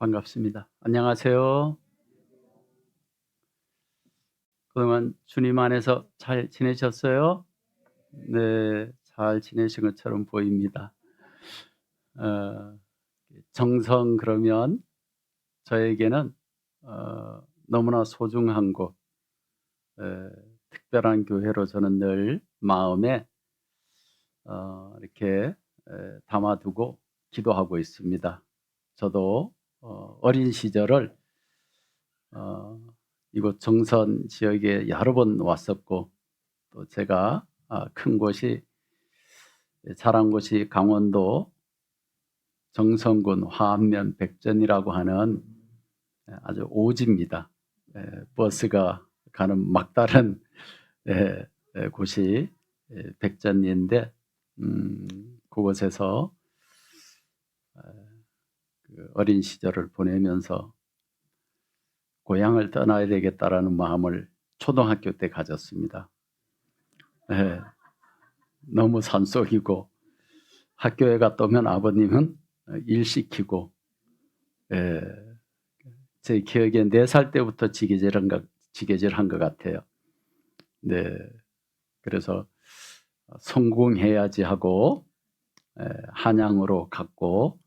반갑습니다. 안녕하세요. 그동안 주님 안에서 잘 지내셨어요? 네, 잘 지내신 것처럼 보입니다. 어, 정성 그러면 저에게는 너무나 소중한 곳, 특별한 교회로 저는 늘 마음에 이렇게 담아두고 기도하고 있습니다. 저도 어린 시절을 이곳 정선 지역에 여러 번 왔었고, 또 제가 큰 곳이 자란 곳이 강원도 정선군 화암면 백전이라고 하는 아주 오지입니다. 버스가 가는 막다른 곳이 백전인데, 그곳에서 그 어린 시절을 보내면서 고향을 떠나야 되겠다라는 마음을 초등학교 때 가졌습니다. 너무 산속이고 학교에 갔다 오면 아버님은 일 시키고, 제 기억에 4살 때부터 지게질한 것 같아요. 네, 그래서 성공해야지 하고 한양으로 갔고,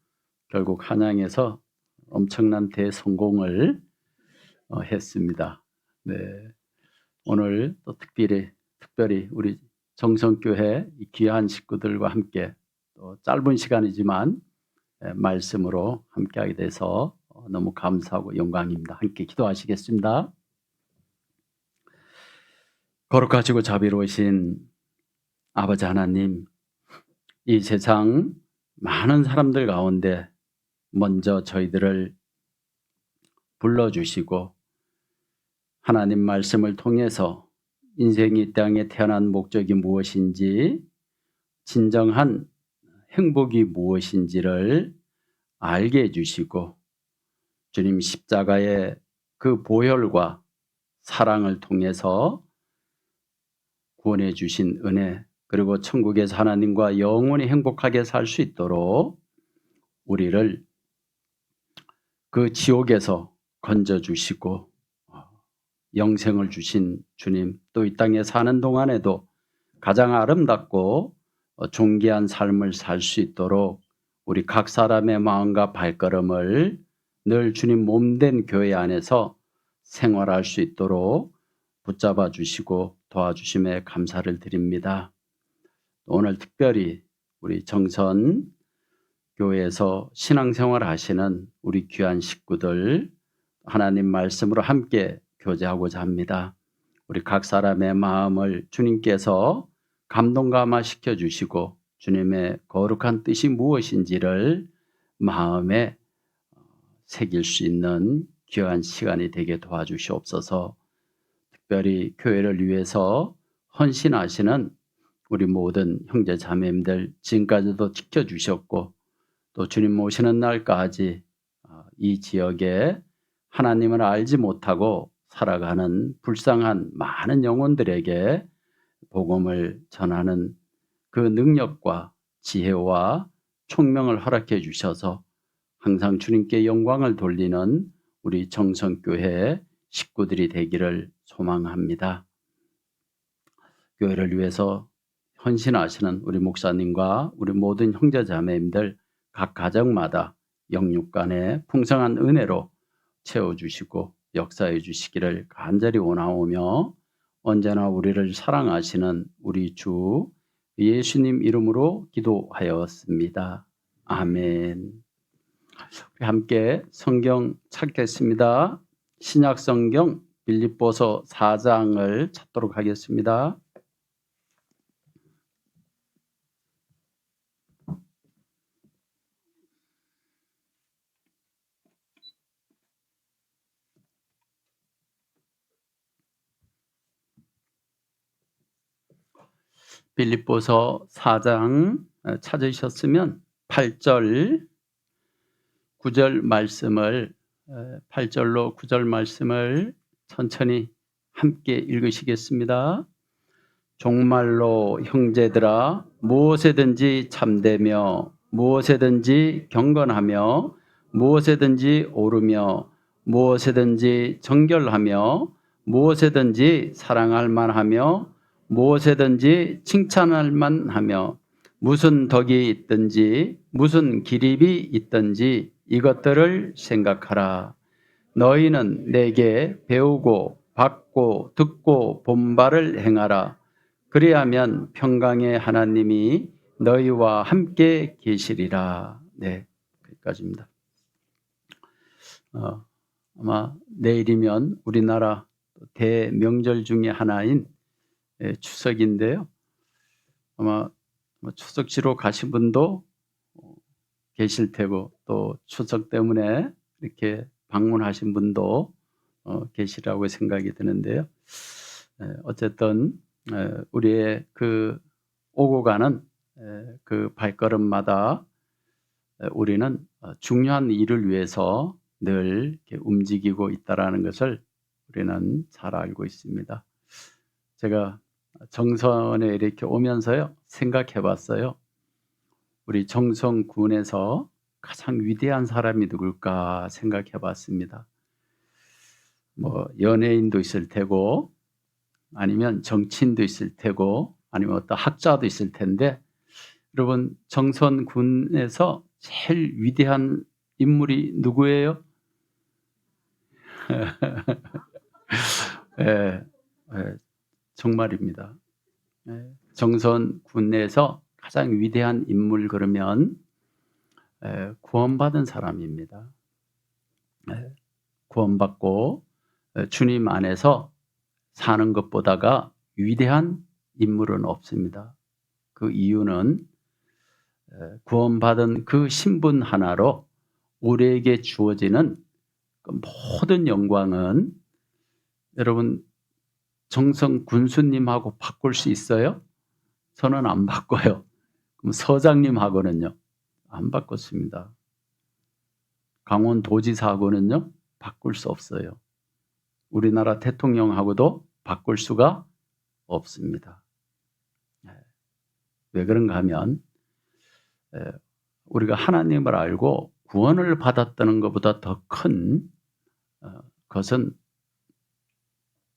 결국 한양에서 엄청난 대성공을 했습니다. 네, 오늘 또 특별히 우리 정성교회 귀한 식구들과 함께 또 짧은 시간이지만 말씀으로 함께하게 돼서 너무 감사하고 영광입니다. 함께 기도하시겠습니다. 거룩하시고 자비로우신 아버지 하나님, 이 세상 많은 사람들 가운데 먼저 저희들을 불러주시고 하나님 말씀을 통해서 인생이 이 땅에 태어난 목적이 무엇인지, 진정한 행복이 무엇인지를 알게 해주시고, 주님 십자가의 그 보혈과 사랑을 통해서 구원해 주신 은혜, 그리고 천국에서 하나님과 영원히 행복하게 살 수 있도록 우리를 그 지옥에서 건져주시고 영생을 주신 주님, 또 이 땅에 사는 동안에도 가장 아름답고 존귀한 삶을 살 수 있도록 우리 각 사람의 마음과 발걸음을 늘 주님 몸된 교회 안에서 생활할 수 있도록 붙잡아 주시고 도와주심에 감사를 드립니다. 오늘 특별히 우리 정선 교회에서 신앙생활 하시는 우리 귀한 식구들 하나님 말씀으로 함께 교제하고자 합니다. 우리 각 사람의 마음을 주님께서 감동감화시켜 주시고 주님의 거룩한 뜻이 무엇인지를 마음에 새길 수 있는 귀한 시간이 되게 도와주시옵소서. 특별히 교회를 위해서 헌신하시는 우리 모든 형제 자매님들 지금까지도 지켜주셨고, 또 주님 오시는 날까지 이 지역에 하나님을 알지 못하고 살아가는 불쌍한 많은 영혼들에게 복음을 전하는 그 능력과 지혜와 총명을 허락해 주셔서 항상 주님께 영광을 돌리는 우리 정성교회 식구들이 되기를 소망합니다. 교회를 위해서 헌신하시는 우리 목사님과 우리 모든 형제자매님들 각 가정마다 영육간의 풍성한 은혜로 채워주시고 역사해 주시기를 간절히 원하오며, 언제나 우리를 사랑하시는 우리 주 예수님 이름으로 기도하였습니다. 아멘. 함께 성경 찾겠습니다. 신약 성경 빌립보서 4장을 찾도록 하겠습니다. 빌립보서 4장 찾으셨으면 8절 9절 말씀을 8절로 9절 말씀을 천천히 함께 읽으시겠습니다. 종말로 형제들아 무엇에든지 참되며 무엇에든지 경건하며 무엇에든지 오르며 무엇에든지 정결하며 무엇에든지 사랑할 만하며 무엇에든지 칭찬할 만하며 무슨 덕이 있든지 무슨 기립이 있든지 이것들을 생각하라. 너희는 내게 배우고 받고 듣고 본 바를 행하라. 그리하면 평강의 하나님이 너희와 함께 계시리라. 네, 여기까지입니다. 아마 내일이면 우리나라 대명절 중에 하나인 추석인데요. 아마 추석지로 가신 분도 계실 테고 또 추석 때문에 이렇게 방문하신 분도 계시라고 생각이 드는데요. 어쨌든 우리의 그 오고 가는 그 발걸음마다 우리는 중요한 일을 위해서 늘 이렇게 움직이고 있다라는 것을 우리는 잘 알고 있습니다. 제가 정선에 이렇게 오면서요 생각해 봤어요. 우리 정선군에서 가장 위대한 사람이 누굴까 생각해 봤습니다. 뭐 연예인도 있을 테고 아니면 정치인도 있을 테고 아니면 어떤 학자도 있을 텐데 여러분 정선군에서 제일 위대한 인물이 누구예요? 예, 정말입니다. 정선군 내에서 가장 위대한 인물 그러면 구원받은 사람입니다. 구원받고 주님 안에서 사는 것보다가 위대한 인물은 없습니다. 그 이유는 구원받은 그 신분 하나로 우리에게 주어지는 그 모든 영광은 여러분 정성 군수님하고 바꿀 수 있어요? 저는 안 바꿔요. 그럼 서장님하고는요? 안 바꿨습니다. 강원도지사하고는요? 바꿀 수 없어요. 우리나라 대통령하고도 바꿀 수가 없습니다. 왜 그런가 하면 우리가 하나님을 알고 구원을 받았다는 것보다 더 큰 것은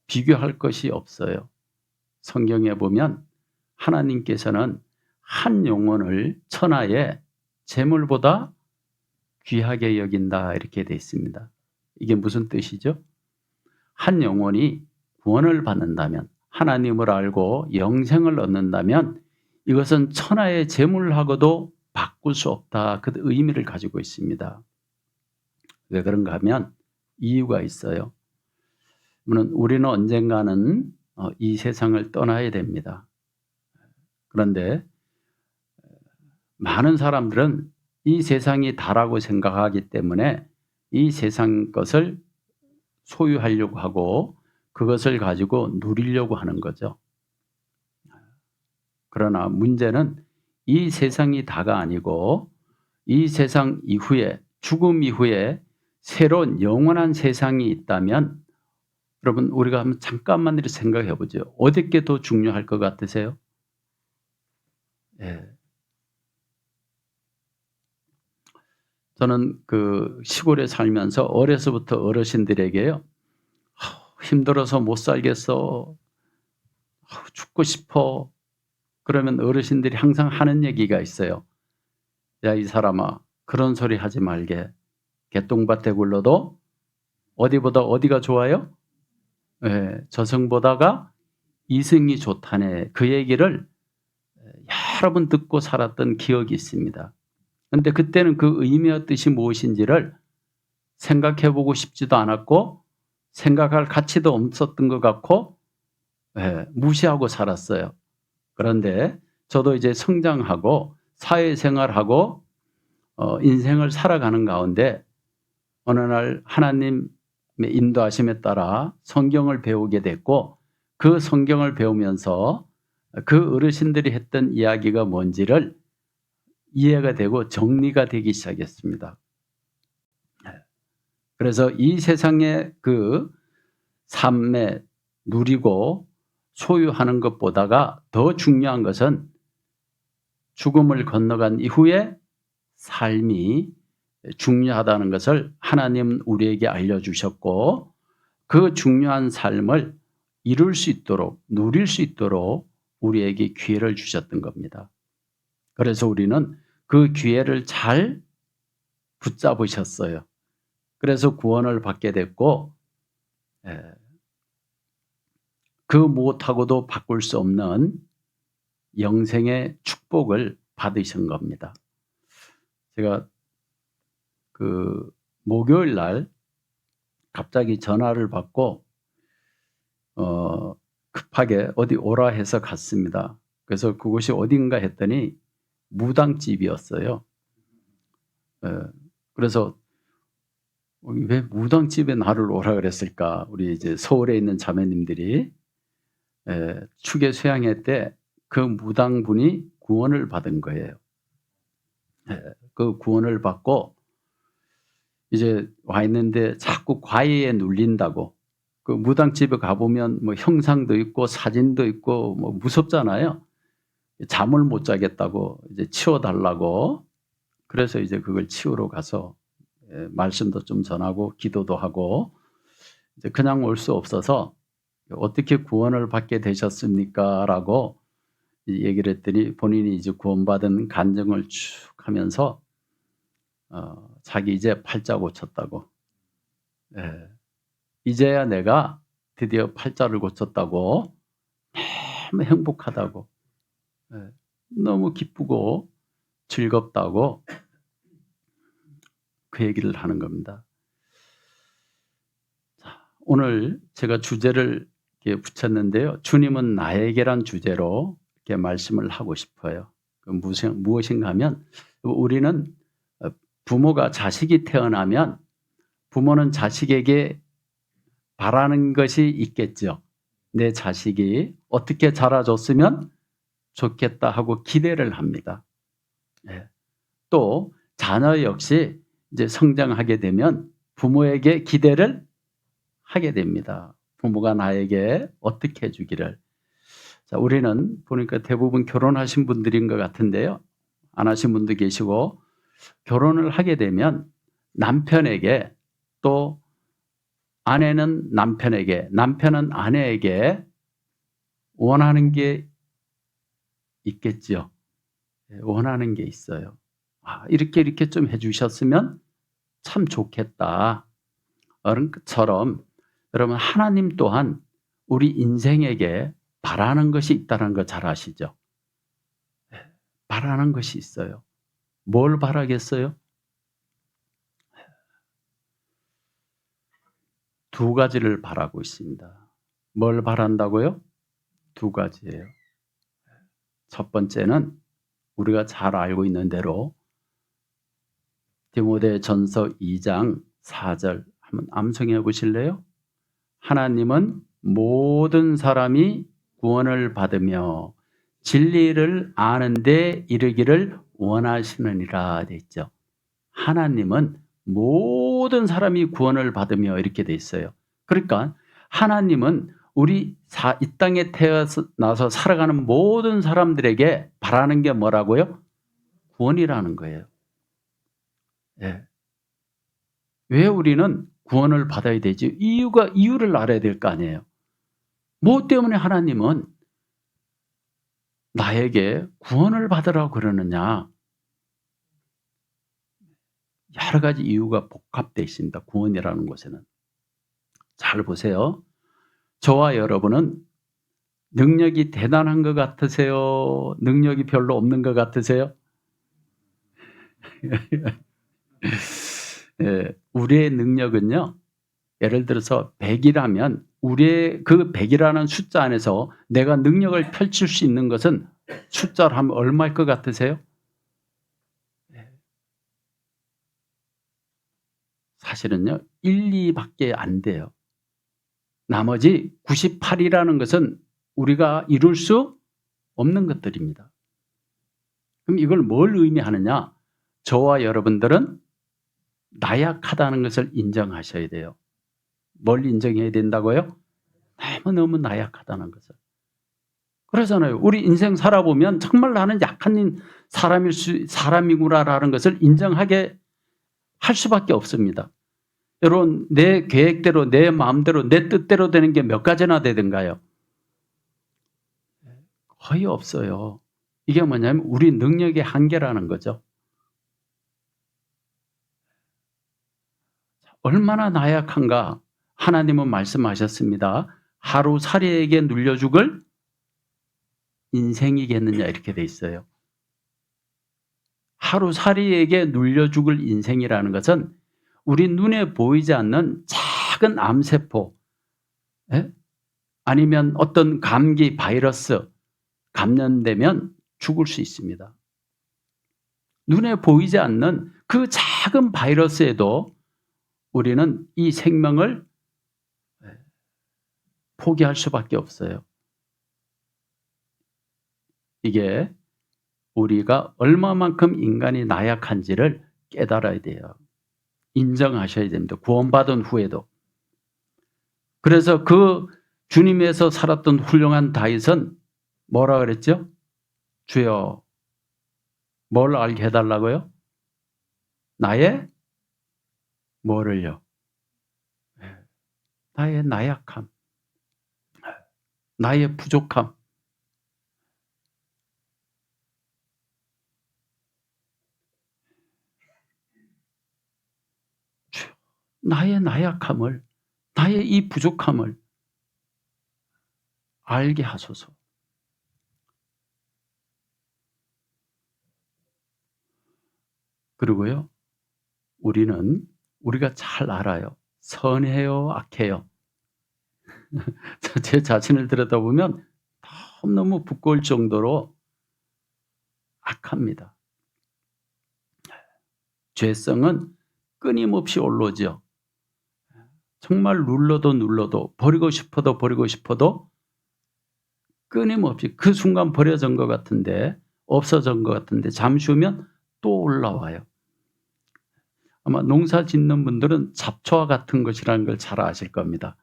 비교할 것이 없어요. 성경에 보면 하나님께서는 한 영혼을 천하의 재물보다 귀하게 여긴다 이렇게 되어 있습니다. 이게 무슨 뜻이죠? 한 영혼이 구원을 받는다면 하나님을 알고 영생을 얻는다면 이것은 천하의 재물하고도 바꿀 수 없다. 그 의미를 가지고 있습니다. 왜 그런가 하면 이유가 있어요. 우리는 언젠가는 이 세상을 떠나야 됩니다. 그런데 많은 사람들은 이 세상이 다라고 생각하기 때문에 이 세상 것을 소유하려고 하고 그것을 가지고 누리려고 하는 거죠. 그러나 문제는 이 세상이 다가 아니고 이 세상 이후에 죽음 이후에 새로운 영원한 세상이 있다면 여러분 우리가 한번 잠깐만 이렇게 생각해 보죠. 어디 게 더 중요할 것 같으세요? 예. 저는 그 시골에 살면서 어려서부터 어르신들에게요. 힘들어서 못 살겠어. 죽고 싶어. 그러면 어르신들이 항상 하는 얘기가 있어요. 야, 이 사람아, 그런 소리 하지 말게. 개똥밭에 굴러도 어디보다 어디가 좋아요? 예, 저승보다가 이승이 좋다네. 그 얘기를 여러 번 듣고 살았던 기억이 있습니다. 그런데 그때는 그 의미와 뜻이 무엇인지를 생각해 보고 싶지도 않았고 생각할 가치도 없었던 것 같고 무시하고 살았어요. 그런데 저도 이제 성장하고 사회생활하고 인생을 살아가는 가운데 어느 날 하나님의 인도하심에 따라 성경을 배우게 됐고 그 성경을 배우면서 그 어르신들이 했던 이야기가 뭔지를 이해가 되고 정리가 되기 시작했습니다. 그래서 이 세상의 그 삶에 누리고 소유하는 것보다가 더 중요한 것은 죽음을 건너간 이후에 삶이 중요하다는 것을 하나님은 우리에게 알려주셨고 그 중요한 삶을 이룰 수 있도록 누릴 수 있도록 우리에게 기회를 주셨던 겁니다. 그래서 우리는 그 기회를 잘 붙잡으셨어요. 그래서 구원을 받게 됐고 그 무엇하고도 바꿀 수 없는 영생의 축복을 받으신 겁니다. 제가 그 목요일 날 갑자기 전화를 받고 급하게 어디 오라 해서 갔습니다. 그래서 그곳이 어딘가 했더니 무당집이었어요. 그래서 왜 무당집에 나를 오라 그랬을까? 우리 이제 서울에 있는 자매님들이 축의 수양회 때 그 무당분이 구원을 받은 거예요. 그 구원을 받고 이제 와 있는데 자꾸 과외에 눌린다고. 그 무당집에 가보면 뭐 형상도 있고 사진도 있고 뭐 무섭잖아요. 잠을 못 자겠다고 이제 치워달라고. 그래서 이제 그걸 치우러 가서 말씀도 좀 전하고 기도도 하고 이제 그냥 올 수 없어서 어떻게 구원을 받게 되셨습니까? 라고 얘기를 했더니 본인이 이제 구원받은 간증을 쭉 하면서 자기 이제 팔자 고쳤다고. 이제야 내가 드디어 팔자를 고쳤다고 너무 행복하다고 너무 기쁘고 즐겁다고 그 얘기를 하는 겁니다. 자, 오늘 제가 주제를 이렇게 붙였는데요. 주님은 나에게란 주제로 이렇게 말씀을 하고 싶어요. 무엇인가 하면 우리는 부모가 자식이 태어나면 부모는 자식에게 바라는 것이 있겠죠. 내 자식이 어떻게 자라줬으면 좋겠다 하고 기대를 합니다. 또 자녀 역시 이제 성장하게 되면 부모에게 기대를 하게 됩니다. 부모가 나에게 어떻게 해주기를. 자, 우리는 보니까 대부분 결혼하신 분들인 것 같은데요. 안 하신 분도 계시고 결혼을 하게 되면 남편에게 또 아내는 남편에게 남편은 아내에게 원하는 게 있겠죠. 원하는 게 있어요. 이렇게 좀 해주셨으면 참 좋겠다. 그런 것처럼 여러분 하나님 또한 우리 인생에게 바라는 것이 있다는 거 잘 아시죠? 바라는 것이 있어요. 뭘 바라겠어요? 두 가지를 바라고 있습니다. 뭘 바란다고요? 두 가지예요. 첫 번째는 우리가 잘 알고 있는 대로 디모데전서 2장 4절 한번 암송해 보실래요? 하나님은 모든 사람이 구원을 받으며 진리를 아는 데 이르기를 원하시느니라 돼 있죠. 하나님은 모든 사람이 구원을 받으며 이렇게 돼 있어요. 그러니까 하나님은 우리 이 땅에 태어나서 살아가는 모든 사람들에게 바라는 게 뭐라고요? 구원이라는 거예요. 왜 우리는 구원을 받아야 되지? 이유를 알아야 될 거 아니에요. 뭐 때문에 하나님은 나에게 구원을 받으라고 그러느냐? 여러 가지 이유가 복합되어 있습니다. 구원이라는 곳에는. 잘 보세요. 저와 여러분은 능력이 대단한 것 같으세요? 능력이 별로 없는 것 같으세요? 우리의 능력은요. 예를 들어서 100이라면 우리의 그 100이라는 숫자 안에서 내가 능력을 펼칠 수 있는 것은 숫자로 하면 얼마일 것 같으세요? 사실은요. 1, 2밖에 안 돼요. 나머지 98이라는 것은 우리가 이룰 수 없는 것들입니다. 그럼 이걸 뭘 의미하느냐? 저와 여러분들은 나약하다는 것을 인정하셔야 돼요. 뭘 인정해야 된다고요? 너무너무 나약하다는 것을. 그러잖아요. 우리 인생 살아보면 정말 나는 약한 사람이구나라는 것을 인정하게 할 수밖에 없습니다. 여러분, 내 계획대로, 내 마음대로, 내 뜻대로 되는 게 몇 가지나 되든가요? 거의 없어요. 이게 뭐냐면 우리 능력의 한계라는 거죠. 얼마나 나약한가. 하나님은 말씀하셨습니다. 하루살이에게 눌려 죽을 인생이겠느냐 이렇게 돼 있어요. 하루살이에게 눌려 죽을 인생이라는 것은 우리 눈에 보이지 않는 작은 암세포, 아니면 어떤 감기, 바이러스 감염되면 죽을 수 있습니다. 눈에 보이지 않는 그 작은 바이러스에도 우리는 이 생명을 포기할 수밖에 없어요. 이게 우리가 얼마만큼 인간이 나약한지를 깨달아야 돼요. 인정하셔야 됩니다. 구원받은 후에도. 그래서 그 주님에서 살았던 훌륭한 다윗은 뭐라 그랬죠? 주여, 뭘 알게 해달라고요? 나의 뭐를요? 나의 나약함, 나의 부족함. 나의 나약함을, 나의 이 부족함을 알게 하소서. 그리고요, 우리가 잘 알아요. 선해요, 악해요. 제 자신을 들여다보면 너무 부끄러울 정도로 악합니다. 죄성은 끊임없이 올라오죠. 정말 눌러도 버리고 싶어도 끊임없이 그 순간 버려진 것 같은데, 없어진 것 같은데 잠시 후면 또 올라와요. 아마 농사 짓는 분들은 잡초와 같은 것이라는 걸 잘 아실 겁니다.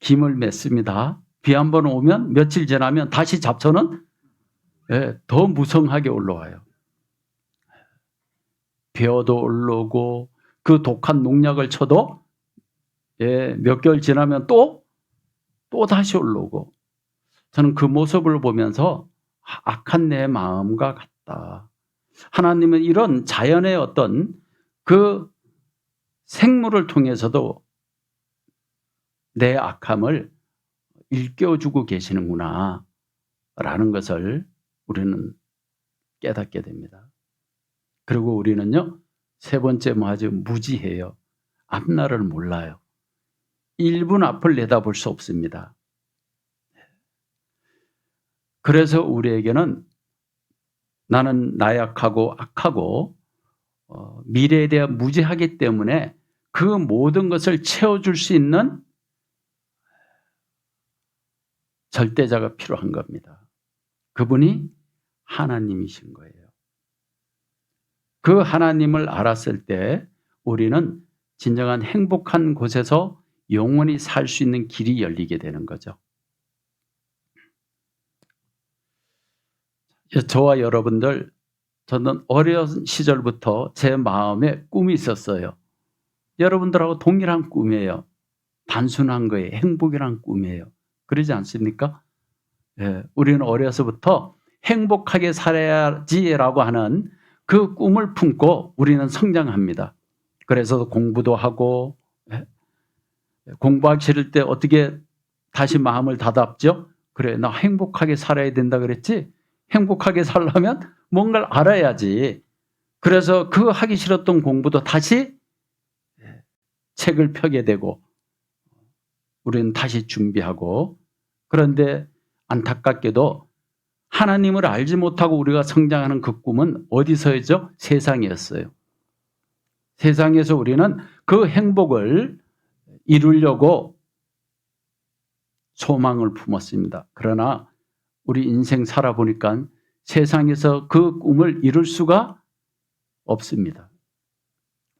김을 맺습니다. 비 한 번 오면 며칠 지나면 다시 잡초는 더 무성하게 올라와요. 벼도 올라오고 그 독한 농약을 쳐도 몇 개월 지나면 또 다시 올라오고, 저는 그 모습을 보면서 악한 내 마음과 같다. 하나님은 이런 자연의 어떤 그 생물을 통해서도 내 악함을 일깨워주고 계시는구나 라는 것을 우리는 깨닫게 됩니다. 그리고 우리는요, 세 번째 아주 무지해요. 앞날을 몰라요. 1분 앞을 내다볼 수 없습니다. 그래서 우리에게는 나는 나약하고 악하고 미래에 대한 무지하기 때문에 그 모든 것을 채워줄 수 있는 절대자가 필요한 겁니다. 그분이 하나님이신 거예요. 그 하나님을 알았을 때 우리는 진정한 행복한 곳에서 영원히 살 수 있는 길이 열리게 되는 거죠. 저와 여러분들, 저는 어린 시절부터 제 마음에 꿈이 있었어요. 여러분들하고 동일한 꿈이에요. 단순한 거예요. 행복이란 꿈이에요. 그러지 않습니까? 우리는 어려서부터 행복하게 살아야지라고 하는 그 꿈을 품고 우리는 성장합니다. 그래서 공부도 하고, 공부하기 싫을 때 어떻게 다시 마음을 다잡죠? 그래, 나 행복하게 살아야 된다 그랬지? 행복하게 살려면 뭔가를 알아야지. 그래서 그 하기 싫었던 공부도 다시 책을 펴게 되고 우리는 다시 준비하고, 그런데 안타깝게도 하나님을 알지 못하고 우리가 성장하는 그 꿈은 어디서였죠? 세상이었어요. 세상에서 우리는 그 행복을 이루려고 소망을 품었습니다. 그러나 우리 인생 살아보니까 세상에서 그 꿈을 이룰 수가 없습니다.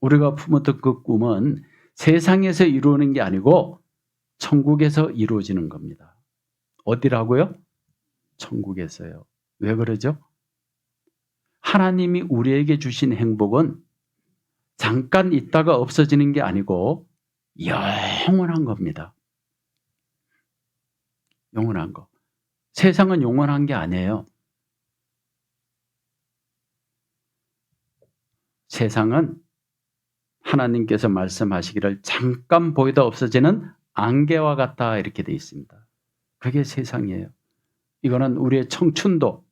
우리가 품었던 그 꿈은 세상에서 이루어지는 게 아니고 천국에서 이루어지는 겁니다. 어디라고요? 천국에서요. 왜 그러죠? 하나님이 우리에게 주신 행복은 잠깐 있다가 없어지는 게 아니고 영원한 겁니다. 영원한 거. 세상은 영원한 게 아니에요. 세상은 하나님께서 말씀하시기를 잠깐 보이다 없어지는 안개와 같다 이렇게 되어 있습니다. 그게 세상이에요. 이거는 우리의 청춘도,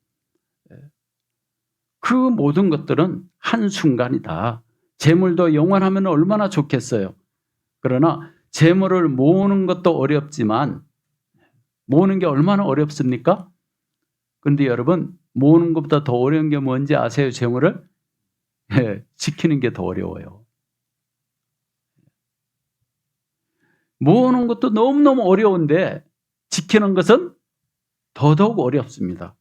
그 모든 것들은 한순간이다. 재물도 영원하면 얼마나 좋겠어요. 그러나 재물을 모으는 것도 어렵지만 모으는 게 얼마나 어렵습니까? 그런데 여러분, 모으는 것보다 더 어려운 게 뭔지 아세요? 재물을? 지키는 게 더 어려워요. 모으는 것도 너무너무 어려운데 지키는 것은 더더욱 어렵습니다.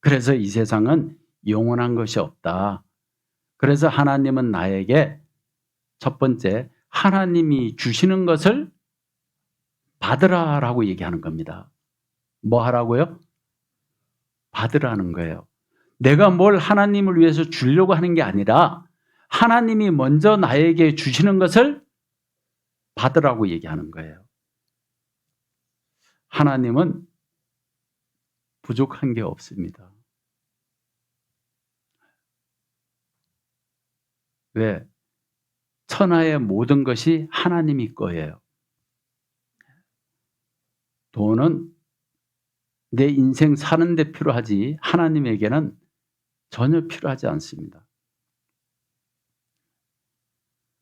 그래서 이 세상은 영원한 것이 없다. 그래서 하나님은 나에게 첫 번째, 하나님이 주시는 것을 받으라라고 얘기하는 겁니다. 뭐 하라고요? 받으라는 거예요. 내가 뭘 하나님을 위해서 주려고 하는 게 아니라 하나님이 먼저 나에게 주시는 것을 받으라고 얘기하는 거예요. 하나님은 부족한 게 없습니다. 왜? 천하의 모든 것이 하나님이 거예요. 돈은 내 인생 사는 데 필요하지 하나님에게는 전혀 필요하지 않습니다.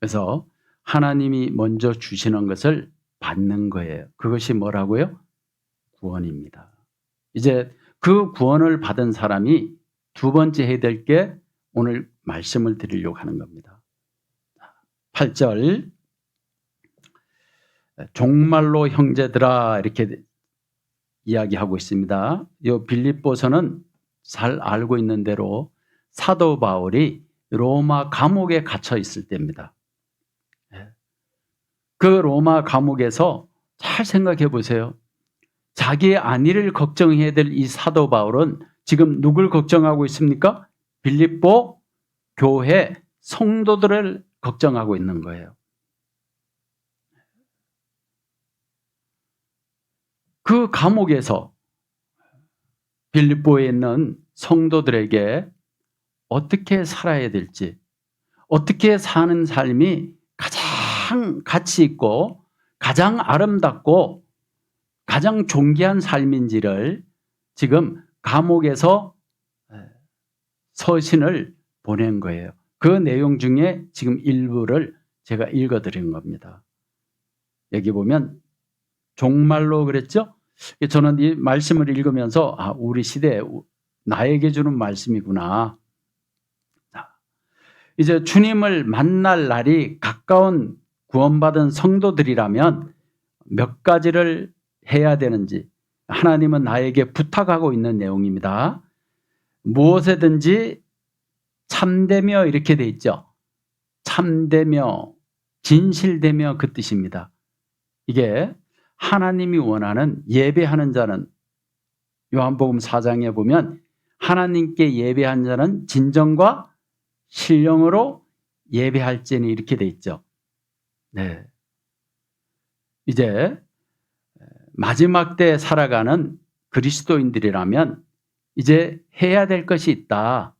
그래서 하나님이 먼저 주시는 것을 받는 거예요. 그것이 뭐라고요? 구원입니다. 이제 그 구원을 받은 사람이 두 번째 해야 될 게 오늘 말씀을 드리려고 하는 겁니다. 8절, 종말로 형제들아 이렇게 이야기하고 있습니다. 이 빌립보서는 잘 알고 있는 대로 사도 바울이 로마 감옥에 갇혀 있을 때입니다. 그 로마 감옥에서 잘 생각해 보세요. 자기의 안위를 걱정해야 될 이 사도 바울은 지금 누굴 걱정하고 있습니까? 빌립보 교회 성도들을 걱정하고 있는 거예요. 그 감옥에서 빌립보에 있는 성도들에게 어떻게 살아야 될지, 어떻게 사는 삶이 가장 가치 있고 가장 아름답고 가장 존귀한 삶인지를 지금 감옥에서 서신을 보낸 거예요. 그 내용 중에 지금 일부를 제가 읽어드린 겁니다. 여기 보면 종말로 그랬죠? 저는 이 말씀을 읽으면서 우리 시대에 나에게 주는 말씀이구나. 이제 주님을 만날 날이 가까운 구원받은 성도들이라면 몇 가지를 해야 되는지 하나님은 나에게 부탁하고 있는 내용입니다. 무엇에든지 참되며 이렇게 돼 있죠. 참되며 진실되며 그 뜻입니다. 이게 하나님이 원하는 예배하는 자는 요한복음 4장에 보면 하나님께 예배한 자는 진정과 신령으로 예배할지니 이렇게 돼 있죠. 네. 이제 마지막 때 살아가는 그리스도인들이라면 이제 해야 될 것이 있다.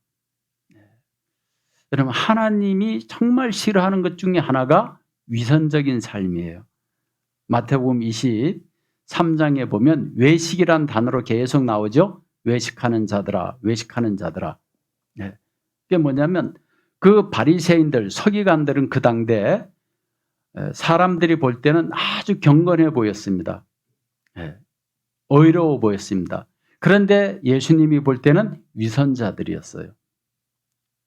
여러분, 하나님이 정말 싫어하는 것 중에 하나가 위선적인 삶이에요. 마태복음 23장에 보면 외식이란 단어로 계속 나오죠. 외식하는 자들아, 외식하는 자들아. 네. 그게 뭐냐면 그 바리새인들, 서기관들은 그 당대 사람들이 볼 때는 아주 경건해 보였습니다. 의로워 보였습니다. 그런데 예수님이 볼 때는 위선자들이었어요.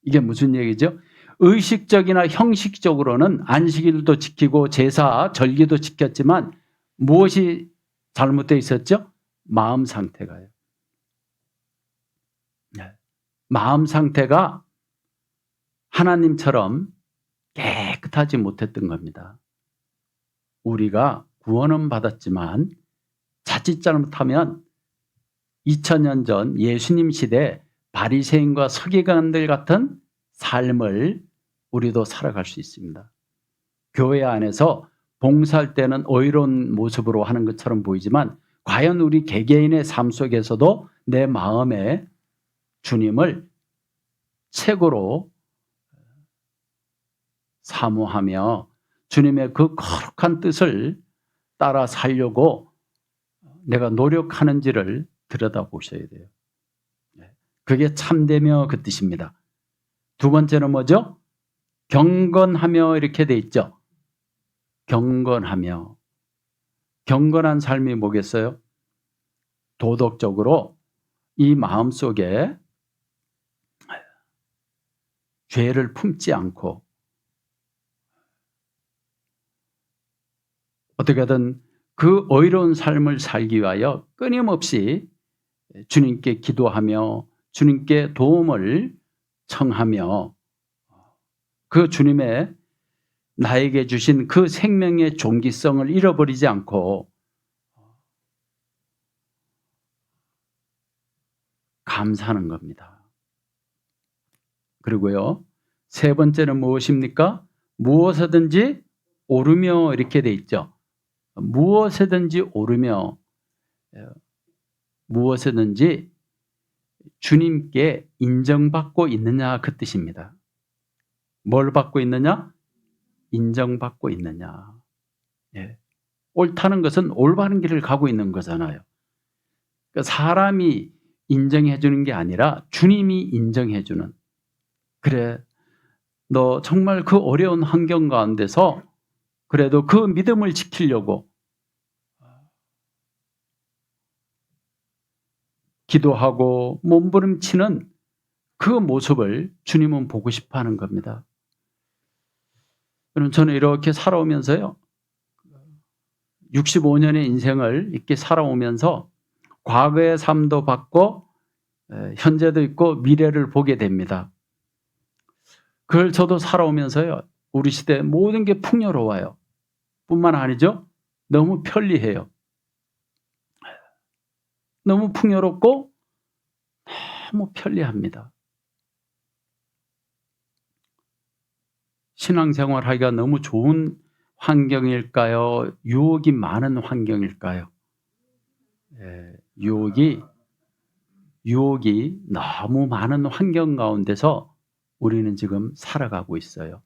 이게 무슨 얘기죠? 의식적이나 형식적으로는 안식일도 지키고 제사, 절기도 지켰지만 무엇이 잘못되어 있었죠? 마음 상태가요. 마음 상태가 하나님처럼 깨끗하지 못했던 겁니다. 우리가 구원은 받았지만 자칫 잘못하면 2000년 전 예수님 시대 바리새인과 서기관들 같은 삶을 우리도 살아갈 수 있습니다. 교회 안에서 봉사할 때는 의로운 모습으로 하는 것처럼 보이지만 과연 우리 개개인의 삶 속에서도 내 마음에 주님을 최고로 사모하며 주님의 그 거룩한 뜻을 따라 살려고 내가 노력하는지를 들여다보셔야 돼요. 그게 참되며 그 뜻입니다. 두 번째는 뭐죠? 경건하며 이렇게 돼 있죠. 경건하며. 경건한 삶이 뭐겠어요? 도덕적으로 이 마음속에 죄를 품지 않고 어떻게든 그 의로운 삶을 살기 위하여 끊임없이 주님께 기도하며 주님께 도움을 청하며 그 주님의 나에게 주신 그 생명의 존귀성을 잃어버리지 않고 감사하는 겁니다. 그리고요, 세 번째는 무엇입니까? 무엇이든지 오르며 이렇게 돼 있죠. 무엇이든지 오르며, 무엇이든지 주님께 인정받고 있느냐 그 뜻입니다. 뭘 받고 있느냐? 인정받고 있느냐. 예. 옳다는 것은 올바른 길을 가고 있는 거잖아요. 그러니까 사람이 인정해 주는 게 아니라 주님이 인정해 주는. 그래, 너 정말 그 어려운 환경 가운데서 그래도 그 믿음을 지키려고 기도하고 몸부림치는 그 모습을 주님은 보고 싶어 하는 겁니다. 저는 이렇게 살아오면서요, 65년의 인생을 이렇게 살아오면서 과거의 삶도 봤고 현재도 있고 미래를 보게 됩니다. 그걸 저도 살아오면서요, 우리 시대 모든 게 풍요로워요. 뿐만 아니죠, 너무 편리해요. 너무 풍요롭고 너무 편리합니다. 신앙생활 하기가 너무 좋은 환경일까요? 유혹이 많은 환경일까요? 유혹이 너무 많은 환경 가운데서 우리는 지금 살아가고 있어요.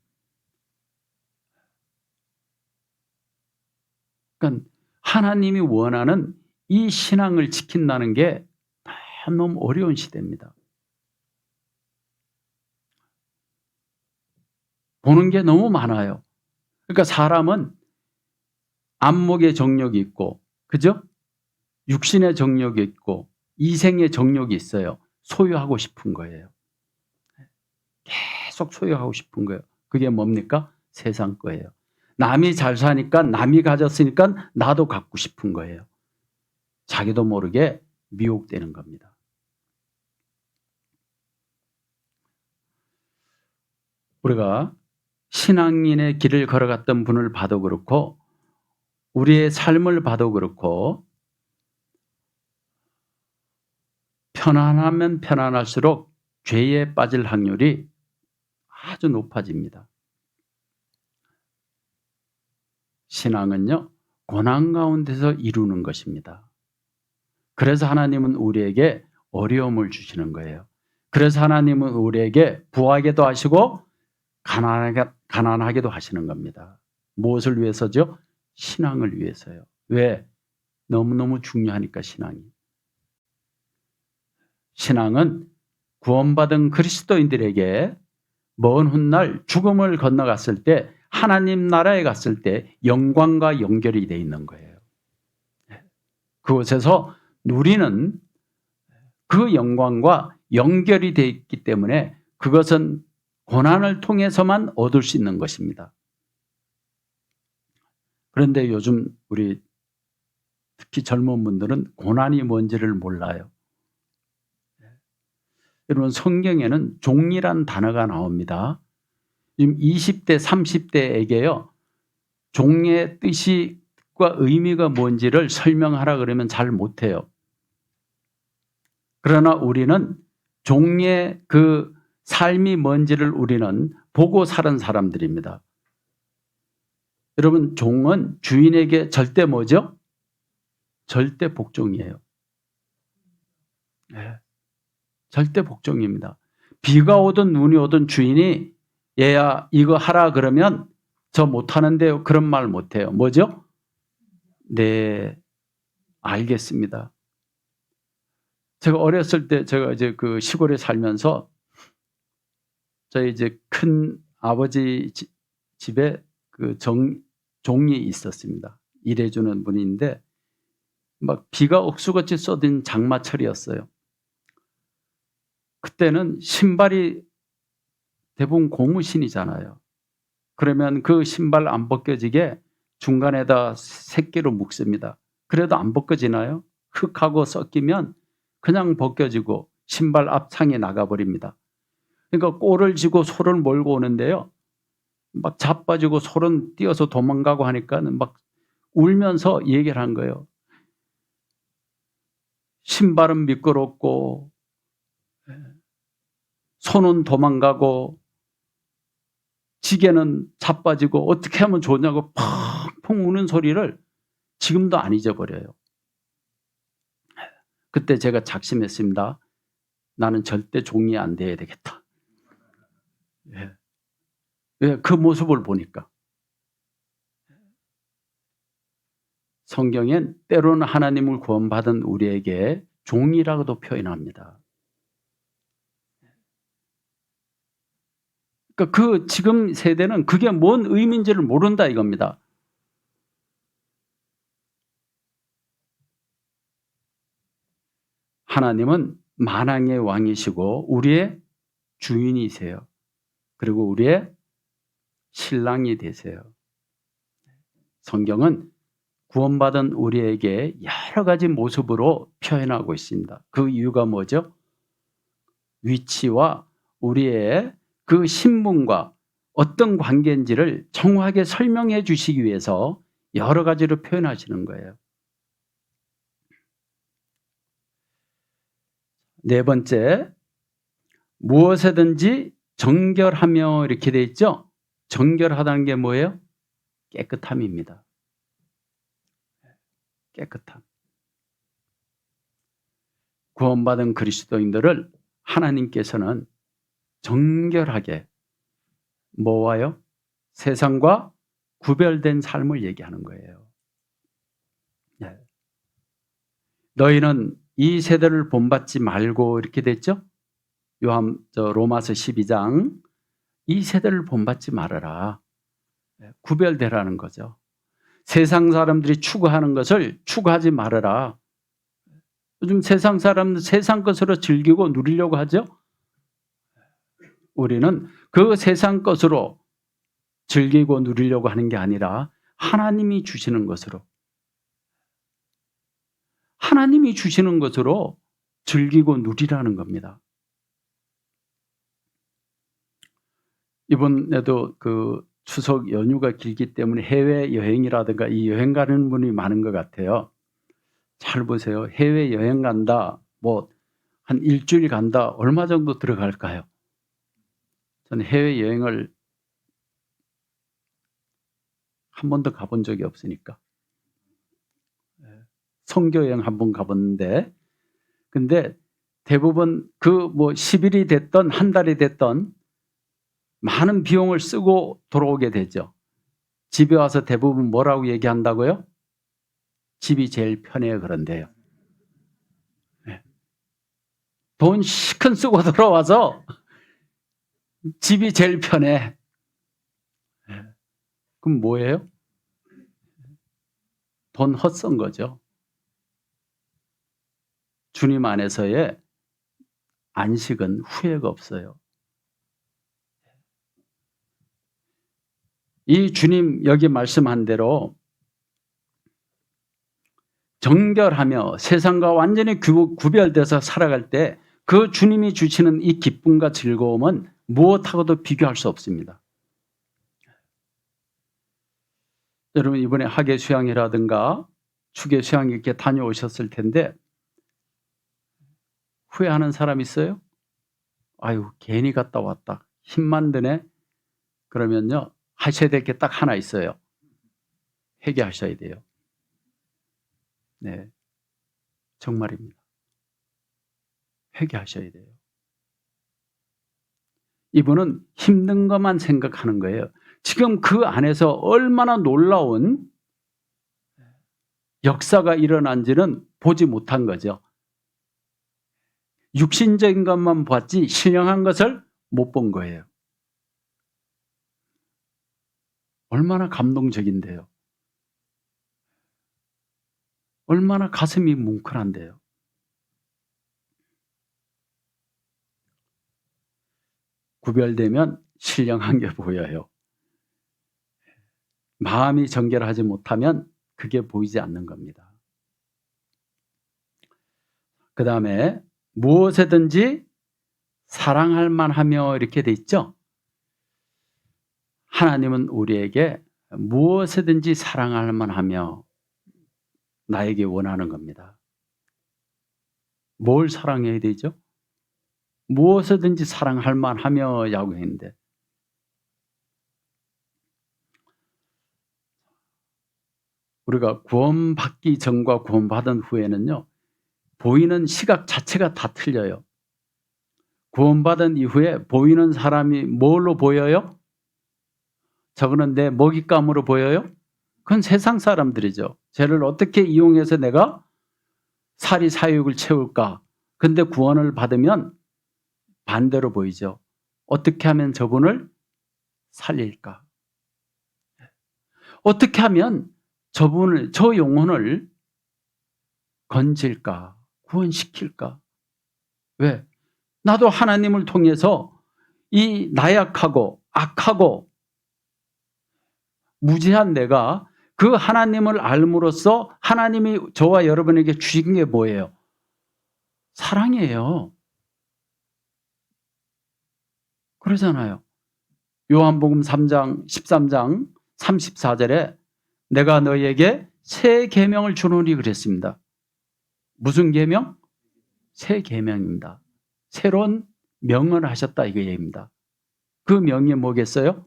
그러니까 하나님이 원하는 이 신앙을 지킨다는 게 너무 어려운 시대입니다. 보는 게 너무 많아요. 그러니까 사람은 안목의 정욕이 있고, 그죠? 육신의 정욕이 있고, 이생의 정욕이 있어요. 소유하고 싶은 거예요. 계속 소유하고 싶은 거예요. 그게 뭡니까? 세상 거예요. 남이 잘 사니까, 남이 가졌으니까 나도 갖고 싶은 거예요. 자기도 모르게 미혹되는 겁니다. 우리가 신앙인의 길을 걸어갔던 분을 봐도 그렇고 우리의 삶을 봐도 그렇고 편안하면 편안할수록 죄에 빠질 확률이 아주 높아집니다. 신앙은요, 고난 가운데서 이루는 것입니다. 그래서 하나님은 우리에게 어려움을 주시는 거예요. 그래서 하나님은 우리에게 부하게도 하시고 가난하게도 하시는 겁니다. 무엇을 위해서죠? 신앙을 위해서요. 왜? 너무너무 중요하니까 신앙이. 신앙은 구원받은 그리스도인들에게 먼 훗날 죽음을 건너갔을 때 하나님 나라에 갔을 때 영광과 연결이 되어 있는 거예요. 그곳에서 누리는 그 영광과 연결이 되어 있기 때문에 그것은 고난을 통해서만 얻을 수 있는 것입니다. 그런데 요즘 우리 특히 젊은 분들은 고난이 뭔지를 몰라요. 여러분, 성경에는 종이란 단어가 나옵니다. 지금 20대, 30대에게요, 종의 뜻과 의미가 뭔지를 설명하라 그러면 잘 못해요. 그러나 우리는 종의 그 삶이 뭔지를 우리는 보고 사는 사람들입니다. 여러분, 종은 주인에게 절대 뭐죠? 절대 복종이에요. 네. 절대 복종입니다. 비가 오든 눈이 오든 주인이 얘야 이거 하라 그러면 저 못하는데요. 그런 말 못해요. 뭐죠? 네, 알겠습니다. 제가 어렸을 때 제가 이제 그 시골에 살면서 저희 이제 큰 아버지 집에 그 종이 있었습니다. 일해주는 분인데 막 비가 억수같이 쏟은 장마철이었어요. 그때는 신발이 대부분 고무신이잖아요. 그러면 그 신발 안 벗겨지게 중간에다 새끼로 묶습니다. 그래도 안 벗겨지나요? 흙하고 섞이면 그냥 벗겨지고 신발 앞창이 나가버립니다. 그러니까 꼴을 지고 소를 몰고 오는데요. 막 자빠지고 소는 뛰어서 도망가고 하니까 막 울면서 얘기를 한 거예요. 신발은 미끄럽고 소는 도망가고 지게는 자빠지고 어떻게 하면 좋냐고 펑펑 우는 소리를 지금도 안 잊어버려요. 그때 제가 작심했습니다. 나는 절대 종이 안 돼야 되겠다. 예, 그 모습을 보니까. 성경엔 때로는 하나님을 구원받은 우리에게 종이라고도 표현합니다. 그러니까 그 지금 세대는 그게 뭔 의미인지를 모른다 이겁니다. 하나님은 만왕의 왕이시고 우리의 주인이세요. 그리고 우리의 신랑이 되세요. 성경은 구원받은 우리에게 여러 가지 모습으로 표현하고 있습니다. 그 이유가 뭐죠? 위치와 우리의 그 신분과 어떤 관계인지를 정확하게 설명해 주시기 위해서 여러 가지로 표현하시는 거예요. 네 번째, 무엇이든지 정결하며 이렇게 돼 있죠? 정결하다는 게 뭐예요? 깨끗함입니다. 깨끗함. 구원받은 그리스도인들을 하나님께서는 정결하게 뭐와요? 세상과 구별된 삶을 얘기하는 거예요. 네. 너희는 이 세대를 본받지 말고 이렇게 됐죠? 로마서 12장 이 세대를 본받지 말아라. 구별되라는 거죠. 세상 사람들이 추구하는 것을 추구하지 말아라. 요즘 세상 사람들 세상 것으로 즐기고 누리려고 하죠. 우리는 그 세상 것으로 즐기고 누리려고 하는 게 아니라 하나님이 주시는 것으로 하나님이 주시는 것으로 즐기고 누리라는 겁니다. 이번에도 그 추석 연휴가 길기 때문에 해외 여행이라든가 이 여행 가는 분이 많은 것 같아요. 잘 보세요. 해외 여행 간다, 뭐 한 일주일 간다, 얼마 정도 들어갈까요? 저는 해외 여행을 한 번도 가본 적이 없으니까. 선교 여행 한 번 가봤는데, 근데 대부분 그 뭐 10일이 됐던 한 달이 됐던 많은 비용을 쓰고 돌아오게 되죠. 집에 와서 대부분 뭐라고 얘기한다고요? 집이 제일 편해요. 그런데요. 돈 시큰 쓰고 돌아와서 집이 제일 편해. 그럼 뭐예요? 돈 헛쓴 거죠. 주님 안에서의 안식은 후회가 없어요. 이 주님 여기 말씀한 대로 정결하며 세상과 완전히 구별돼서 살아갈 때 그 주님이 주시는 이 기쁨과 즐거움은 무엇하고도 비교할 수 없습니다. 여러분 이번에 학예 수양이라든가 축예 수양 이렇게 다녀오셨을 텐데 후회하는 사람 있어요? 아유, 괜히 갔다 왔다. 힘만 드네. 그러면요, 하셔야 될 게 딱 하나 있어요. 회개하셔야 돼요. 네, 정말입니다. 회개하셔야 돼요. 이분은 힘든 것만 생각하는 거예요. 지금 그 안에서 얼마나 놀라운 역사가 일어난지는 보지 못한 거죠. 육신적인 것만 봤지 신령한 것을 못 본 거예요. 얼마나 감동적인데요. 얼마나 가슴이 뭉클한데요. 구별되면 신령한 게 보여요. 마음이 정결하지 못하면 그게 보이지 않는 겁니다. 그 다음에 무엇이든지 사랑할 만하며 이렇게 돼 있죠. 하나님은 우리에게 무엇이든지 사랑할 만하며 나에게 원하는 겁니다. 뭘 사랑해야 되죠? 무엇이든지 사랑할 만하며 라고 했는데, 우리가 구원받기 전과 구원받은 후에는요, 보이는 시각 자체가 다 틀려요. 구원받은 이후에 보이는 사람이 뭘로 보여요? 저거는 내 먹잇감으로 보여요? 그건 세상 사람들이죠. 쟤를 어떻게 이용해서 내가 사리 사욕을 채울까? 근데 구원을 받으면 반대로 보이죠. 어떻게 하면 저분을 살릴까? 어떻게 하면 저분을, 저 영혼을 건질까? 구원시킬까? 왜? 나도 하나님을 통해서 이 나약하고 악하고 무지한 내가 그 하나님을 알므로써 하나님이 저와 여러분에게 주신 게 뭐예요? 사랑이에요. 그러잖아요. 요한복음 3장 13장 34절에 내가 너희에게 새 계명을 주노니 그랬습니다. 무슨 계명? 새 계명입니다. 새로운 명을 하셨다 이거입니다. 그 명이 뭐겠어요?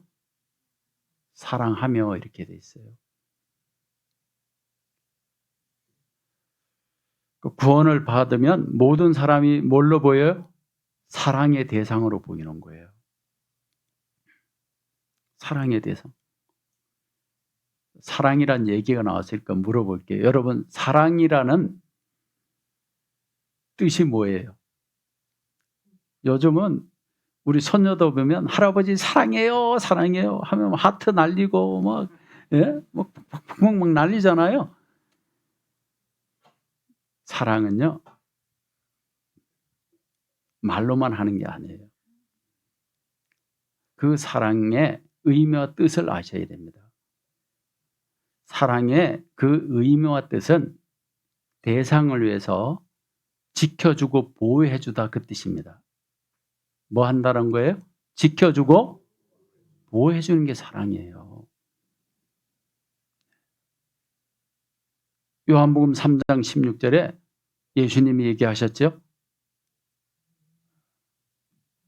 사랑하며 이렇게 돼 있어요. 구원을 받으면 모든 사람이 뭘로 보여요? 사랑의 대상으로 보이는 거예요. 사랑의 대상. 사랑이란 얘기가 나왔으니까 물어볼게요. 여러분, 사랑이라는 뜻이 뭐예요? 요즘은 우리 손녀도 보면 할아버지 사랑해요, 사랑해요 하면 하트 날리고 막, 예? 막 난리잖아요. 사랑은요, 말로만 하는 게 아니에요. 그 사랑의 의미와 뜻을 아셔야 됩니다. 사랑의 그 의미와 뜻은 대상을 위해서 지켜주고 보호해주다 그 뜻입니다. 뭐 한다는 거예요? 지켜주고 보호해주는 게 사랑이에요. 요한복음 3장 16절에 예수님이 얘기하셨죠?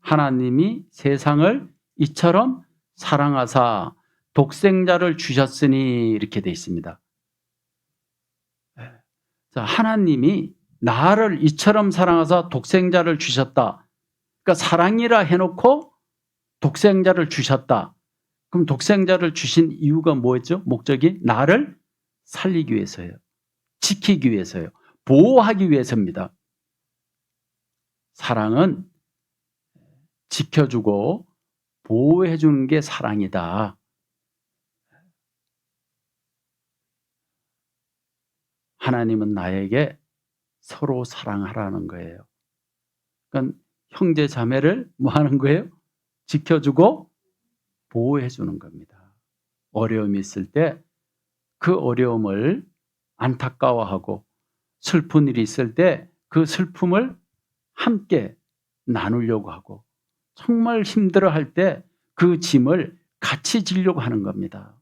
하나님이 세상을 이처럼 사랑하사 독생자를 주셨으니 이렇게 돼 있습니다. 자, 하나님이 나를 이처럼 사랑하사 독생자를 주셨다. 그러니까 사랑이라 해놓고 독생자를 주셨다. 그럼 독생자를 주신 이유가 뭐였죠? 목적이 나를 살리기 위해서예요. 지키기 위해서예요. 보호하기 위해서입니다. 사랑은 지켜주고 보호해 주는 게 사랑이다. 하나님은 나에게 서로 사랑하라는 거예요. 그러니까 형제 자매를 뭐 하는 거예요? 지켜주고 보호해 주는 겁니다. 어려움이 있을 때 그 어려움을 안타까워하고 슬픈 일이 있을 때 그 슬픔을 함께 나누려고 하고 정말 힘들어할 때 그 짐을 같이 지려고 하는 겁니다.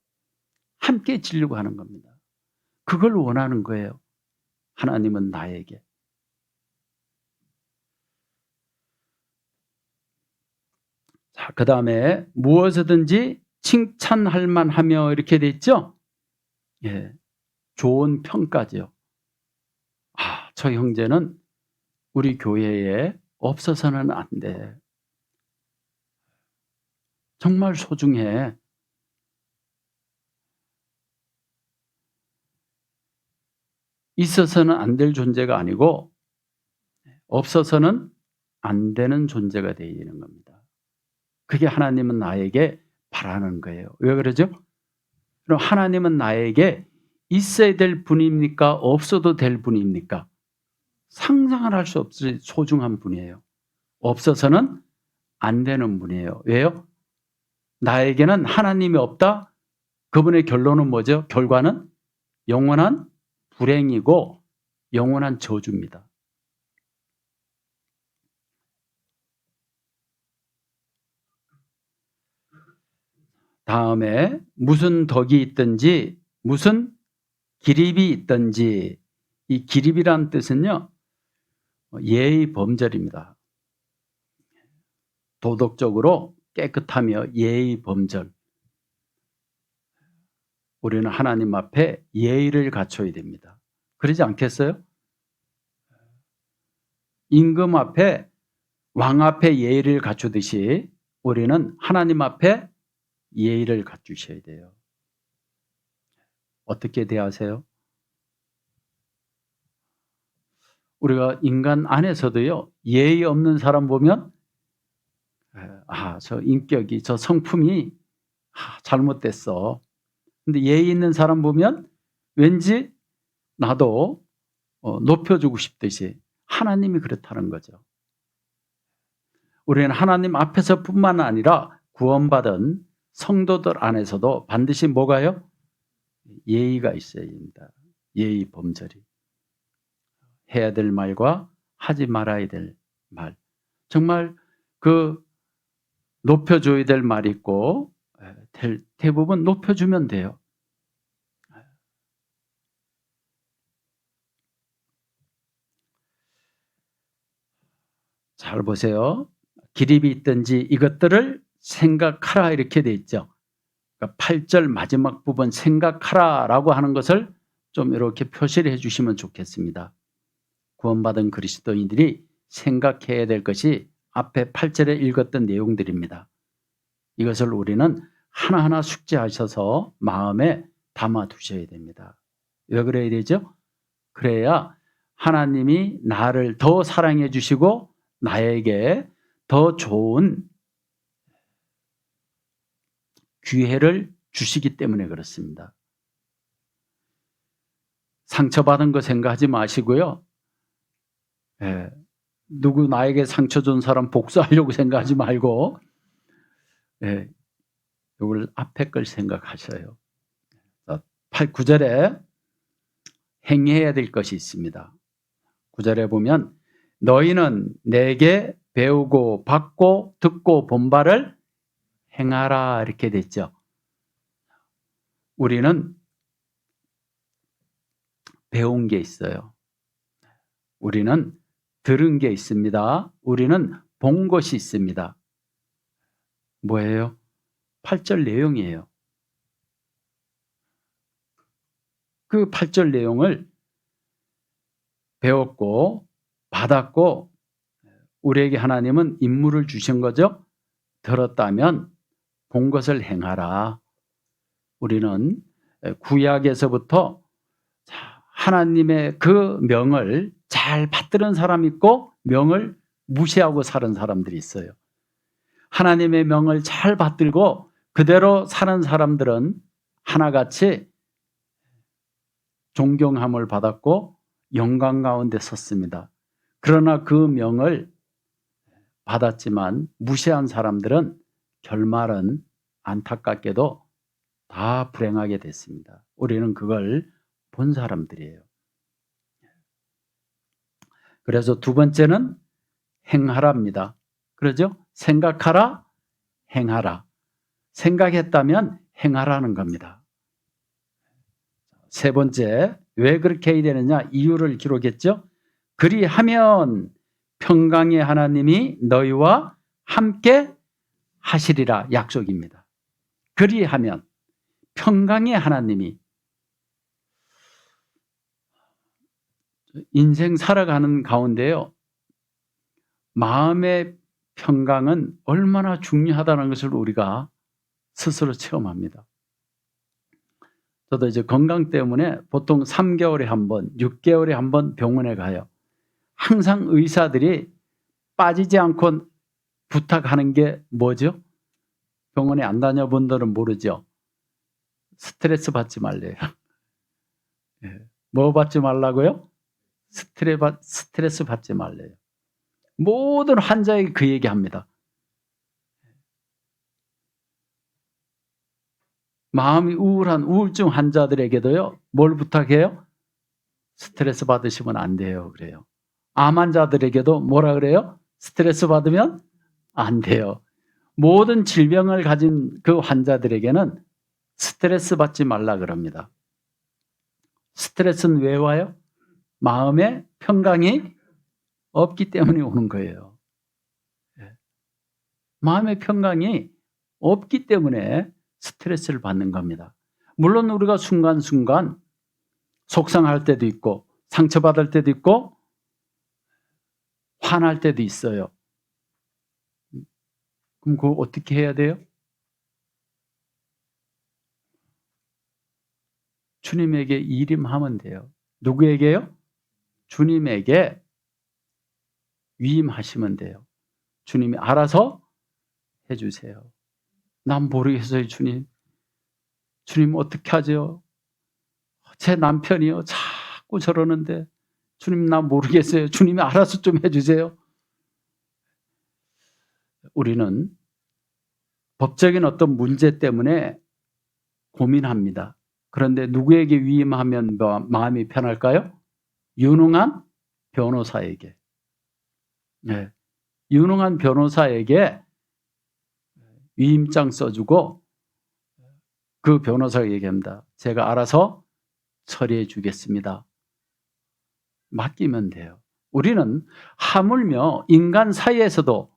함께 지려고 하는 겁니다. 그걸 원하는 거예요. 하나님은 나에게. 자, 그 다음에 무엇이든지 칭찬할 만하며 이렇게 돼 있죠? 예, 좋은 평가죠. 저 형제는 우리 교회에 없어서는 안 돼. 정말 소중해. 있어서는 안 될 존재가 아니고 없어서는 안 되는 존재가 되는 겁니다. 그게 하나님은 나에게 바라는 거예요. 왜 그러죠? 그럼 하나님은 나에게 있어야 될 분입니까? 없어도 될 분입니까? 상상을 할 수 없을 소중한 분이에요. 없어서는 안 되는 분이에요. 왜요? 나에게는 하나님이 없다? 그분의 결론은 뭐죠? 결과는 영원한 불행이고 영원한 저주입니다. 다음에 무슨 덕이 있든지 무슨 기립이 있든지, 이 기립이란 뜻은요, 예의 범절입니다. 도덕적으로 깨끗하며 예의 범절. 우리는 하나님 앞에 예의를 갖춰야 됩니다. 그러지 않겠어요? 임금 앞에, 왕 앞에 예의를 갖추듯이 우리는 하나님 앞에 예의를 갖추셔야 돼요. 어떻게 대하세요? 우리가 인간 안에서도요, 예의 없는 사람 보면 저 인격이, 저 성품이 잘못됐어. 근데 예의 있는 사람 보면 왠지 나도 높여주고 싶듯이 하나님이 그렇다는 거죠. 우리는 하나님 앞에서뿐만 아니라 구원받은 성도들 안에서도 반드시 뭐가요? 예의가 있어야 됩니다. 예의 범절이. 해야 될 말과 하지 말아야 될 말. 정말 그 높여줘야 될 말이 있고 대부분 높여주면 돼요. 잘 보세요. 기립이 있든지 이것들을 생각하라 이렇게 돼 있죠. 그러니까 8절 마지막 부분 생각하라라고 하는 것을 좀 이렇게 표시를 해주시면 좋겠습니다. 구원받은 그리스도인들이 생각해야 될 것이 앞에 8절에 읽었던 내용들입니다. 이것을 우리는 하나하나 숙지하셔서 마음에 담아 두셔야 됩니다. 왜 그래야 되죠? 그래야 하나님이 나를 더 사랑해 주시고 나에게 더 좋은 기회를 주시기 때문에 그렇습니다. 상처받은 거 생각하지 마시고요. 누구 나에게 상처 준 사람 복수하려고 생각하지 말고 이걸 앞에 걸 생각하셔요. 9절에 행해야 될 것이 있습니다. 9절에 보면 너희는 내게 배우고 받고 듣고 본 바를 행하라 이렇게 됐죠. 우리는 배운 게 있어요. 우리는 들은 게 있습니다. 우리는 본 것이 있습니다. 뭐예요? 8절 내용이에요. 그 8절 내용을 배웠고 받았고 우리에게 하나님은 임무를 주신 거죠. 들었다면 본 것을 행하라. 우리는 구약에서부터 하나님의 그 명을 잘 받들은 사람이 있고 명을 무시하고 사는 사람들이 있어요. 하나님의 명을 잘 받들고 그대로 사는 사람들은 하나같이 존경함을 받았고 영광 가운데 섰습니다. 그러나 그 명을 받았지만 무시한 사람들은 결말은 안타깝게도 다 불행하게 됐습니다. 우리는 그걸 본 사람들이에요. 그래서 두 번째는 행하라입니다. 그러죠? 생각하라, 행하라. 생각했다면 행하라는 겁니다. 세 번째, 왜 그렇게 해야 되느냐? 이유를 기록했죠? 그리하면 평강의 하나님이 너희와 함께 하시리라 약속입니다. 그리하면 평강의 하나님이 인생 살아가는 가운데요, 마음의 평강은 얼마나 중요하다는 것을 우리가 스스로 체험합니다. 저도 이제 건강 때문에 보통 3개월에 한 번, 6개월에 한 번 병원에 가요. 항상 의사들이 빠지지 않고 부탁하는 게 뭐죠? 병원에 안 다녀본 분들은 모르죠. 스트레스 받지 말래요. 뭐 받지 말라고요? 스트레스 받지 말래요. 모든 환자에게 그 얘기합니다. 마음이 우울한 우울증 환자들에게도요, 뭘 부탁해요? 스트레스 받으시면 안 돼요. 그래요. 암 환자들에게도 뭐라 그래요? 스트레스 받으면 안 돼요. 모든 질병을 가진 그 환자들에게는 스트레스 받지 말라 그럽니다. 스트레스는 왜 와요? 마음의 평강이 없기 때문에 오는 거예요. 마음의 평강이 없기 때문에 스트레스를 받는 겁니다. 물론 우리가 순간순간 속상할 때도 있고 상처받을 때도 있고 화날 때도 있어요. 그럼 그거 어떻게 해야 돼요? 주님에게 일임하면 돼요. 누구에게요? 주님에게 위임하시면 돼요. 주님이 알아서 해주세요. 난 모르겠어요, 주님. 주님 어떻게 하죠? 제 남편이요, 자꾸 저러는데 주님 나 모르겠어요. 주님이 알아서 좀 해주세요. 우리는 법적인 어떤 문제 때문에 고민합니다. 그런데 누구에게 위임하면 마음이 편할까요? 유능한 변호사에게. 네. 유능한 변호사에게 위임장 써주고 그 변호사가 얘기합니다. 제가 알아서 처리해 주겠습니다. 맡기면 돼요. 우리는 하물며 인간 사이에서도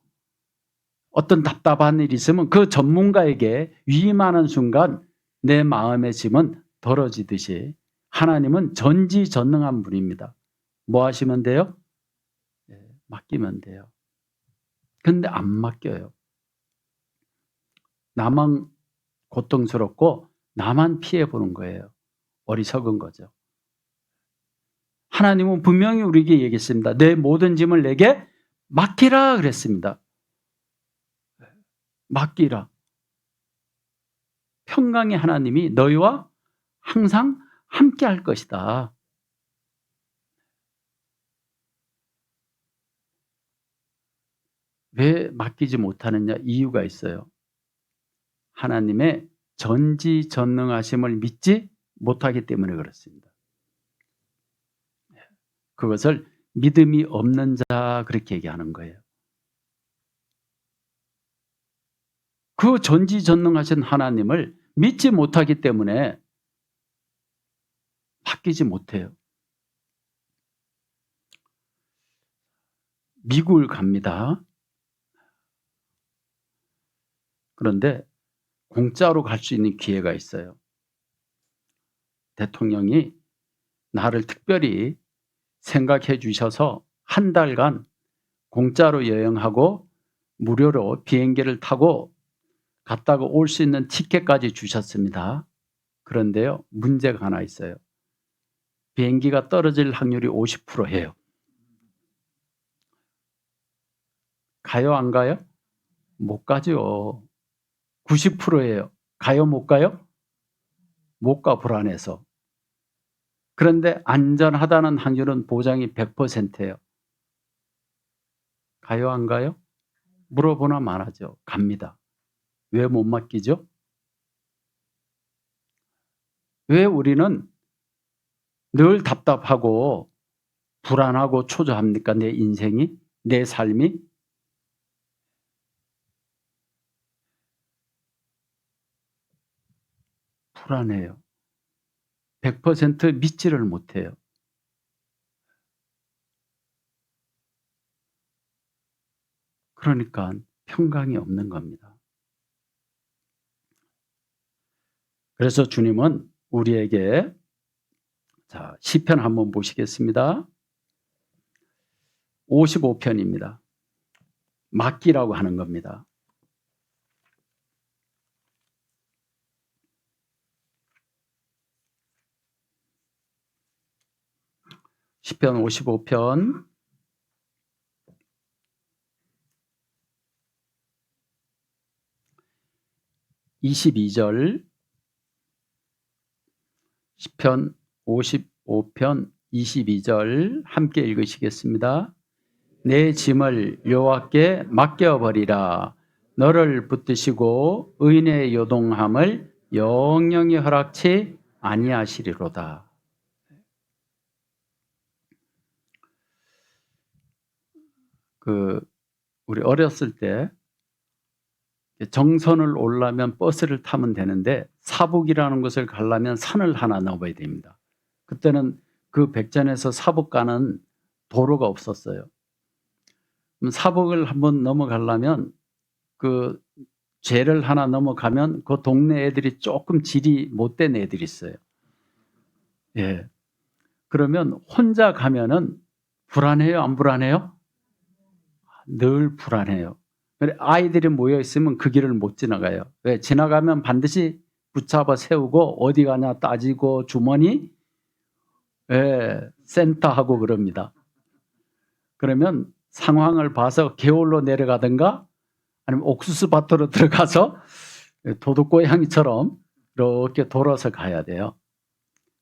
어떤 답답한 일이 있으면 그 전문가에게 위임하는 순간 내 마음의 짐은 덜어지듯이 하나님은 전지전능한 분입니다. 뭐 하시면 돼요? 맡기면 돼요. 근데 안 맡겨요. 나만 고통스럽고 나만 피해보는 거예요. 어리석은 거죠. 하나님은 분명히 우리에게 얘기했습니다. 내 모든 짐을 내게 맡기라 그랬습니다. 맡기라. 평강의 하나님이 너희와 항상 함께 할 것이다. 왜 맡기지 못하느냐? 이유가 있어요. 하나님의 전지전능하심을 믿지 못하기 때문에 그렇습니다. 그것을 믿음이 없는 자 그렇게 얘기하는 거예요. 그 전지전능하신 하나님을 믿지 못하기 때문에 맡기지 못해요. 미국을 갑니다. 그런데 공짜로 갈 수 있는 기회가 있어요. 대통령이 나를 특별히 생각해 주셔서 한 달간 공짜로 여행하고 무료로 비행기를 타고 갔다가 올 수 있는 티켓까지 주셨습니다. 그런데요, 문제가 하나 있어요. 비행기가 떨어질 확률이 50%예요. 가요, 안 가요? 못 가죠. 90%예요. 가요, 못 가요? 못 가, 불안해서. 그런데 안전하다는 확률은 보장이 100%예요. 가요, 안 가요? 물어보나 말하죠. 갑니다. 왜 못 맡기죠? 왜 우리는 늘 답답하고 불안하고 초조합니까? 내 인생이, 내 삶이? 불안해요. 100% 믿지를 못해요. 그러니까 평강이 없는 겁니다. 그래서 주님은 우리에게 자, 시편 한번 보시겠습니다. 55편입니다. 맡기라고 하는 겁니다. 시편 55편 22절 시편 55편 22절 함께 읽으시겠습니다. 내 짐을 여호와께 맡겨버리라. 너를 붙드시고 의인의 요동함을 영영히 허락치 아니하시리로다. 우리 어렸을 때 정선을 오르려면 버스를 타면 되는데 사북이라는 곳을 가려면 산을 하나 넘어야 됩니다. 그때는 그 백전에서 사북 가는 도로가 없었어요. 사북을 한번 넘어가려면 그 죄를 하나 넘어가면 그 동네 애들이 조금 질이 못된 애들이 있어요. 예. 그러면 혼자 가면은 불안해요, 안 불안해요? 늘 불안해요. 아이들이 모여 있으면 그 길을 못 지나가요. 왜? 지나가면 반드시 붙잡아 세우고 어디 가냐 따지고 주머니 센터하고 그럽니다. 그러면 상황을 봐서 개울로 내려가든가 아니면 옥수수 밭으로 들어가서 도둑고양이처럼 이렇게 돌아서 가야 돼요.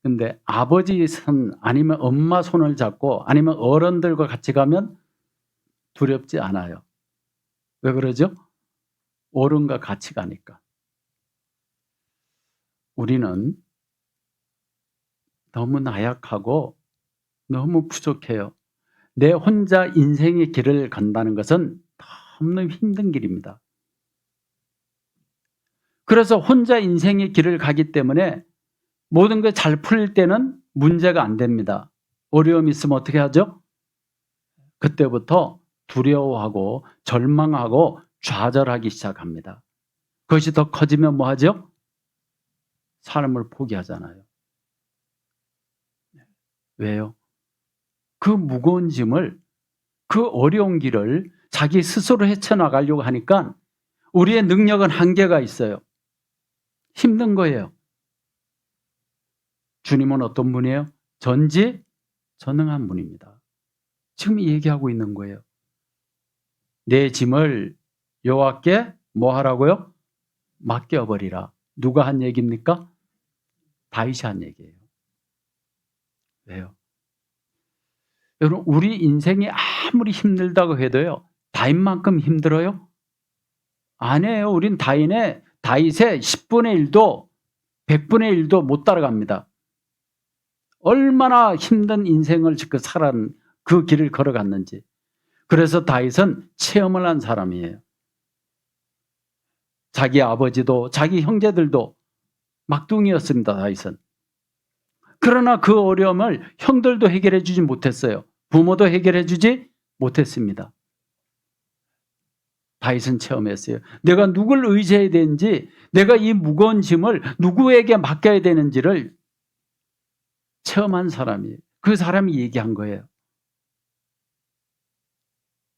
근데 아버지 손 아니면 엄마 손을 잡고 아니면 어른들과 같이 가면 두렵지 않아요. 왜 그러죠? 어른과 같이 가니까. 우리는 너무 나약하고 너무 부족해요. 내 혼자 인생의 길을 간다는 것은 너무 힘든 길입니다. 그래서 혼자 인생의 길을 가기 때문에 모든 게 잘 풀릴 때는 문제가 안 됩니다. 어려움이 있으면 어떻게 하죠? 그때부터 두려워하고 절망하고 좌절하기 시작합니다. 그것이 더 커지면 뭐 하죠? 삶을 포기하잖아요. 왜요? 그 무거운 짐을, 그 어려운 길을 자기 스스로 헤쳐나가려고 하니까 우리의 능력은 한계가 있어요. 힘든 거예요. 주님은 어떤 분이에요? 전지전능한 분입니다. 지금 얘기하고 있는 거예요. 내 짐을 여호와께 뭐 하라고요? 맡겨버리라. 누가 한 얘기입니까? 다윗이 한 얘기예요. 왜요? 여러분, 우리 인생이 아무리 힘들다고 해도요, 다윗만큼 힘들어요? 아니에요. 우린 다윗의 10분의 1도 100분의 1도 못 따라갑니다. 얼마나 힘든 인생을 지금 그 길을 걸어갔는지. 그래서 다윗은 체험을 한 사람이에요. 자기 아버지도 자기 형제들도 막둥이였습니다. 다윗은. 그러나 그 어려움을 형들도 해결해 주지 못했어요. 부모도 해결해 주지 못했습니다. 다윗은 체험했어요. 내가 누굴 의지해야 되는지, 내가 이 무거운 짐을 누구에게 맡겨야 되는지를 체험한 사람이에요. 그 사람이 얘기한 거예요.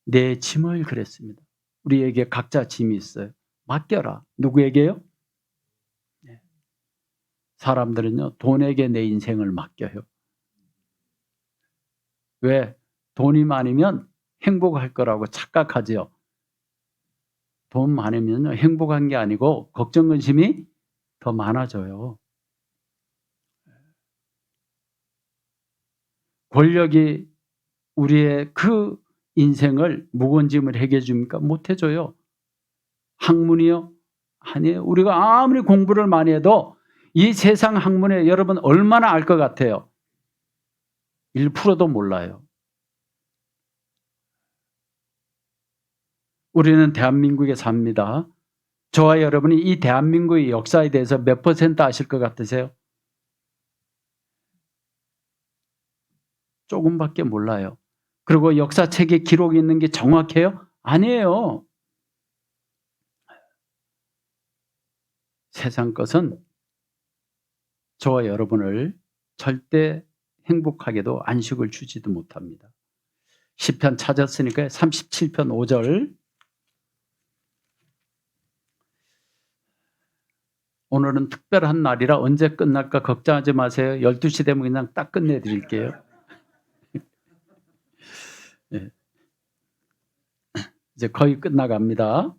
내 짐을 그랬습니다. 우리에게 각자 짐이 있어요. 맡겨라. 누구에게요? 네. 사람들은요, 돈에게 내 인생을 맡겨요. 왜? 돈이 많으면 행복할 거라고 착각하죠. 돈 많으면 행복한 게 아니고 걱정 근심이 더 많아져요. 권력이 우리의 그 인생을 무거운 짐을 해결해 줍니까? 못 해줘요. 학문이요? 아니에요. 우리가 아무리 공부를 많이 해도 이 세상 학문에 여러분 얼마나 알 것 같아요? 1%도 몰라요. 우리는 대한민국에 삽니다. 저와 여러분이 이 대한민국의 역사에 대해서 몇 % 아실 것 같으세요? 조금밖에 몰라요. 그리고 역사책에 기록이 있는 게 정확해요? 아니에요. 세상 것은 저와 여러분을 절대 행복하게도 안식을 주지도 못합니다. 시편 찾았으니까 37편 5절. 오늘은 특별한 날이라 언제 끝날까 걱정하지 마세요. 12시 되면 그냥 딱 끝내드릴게요. 네. 이제 거의 끝나갑니다.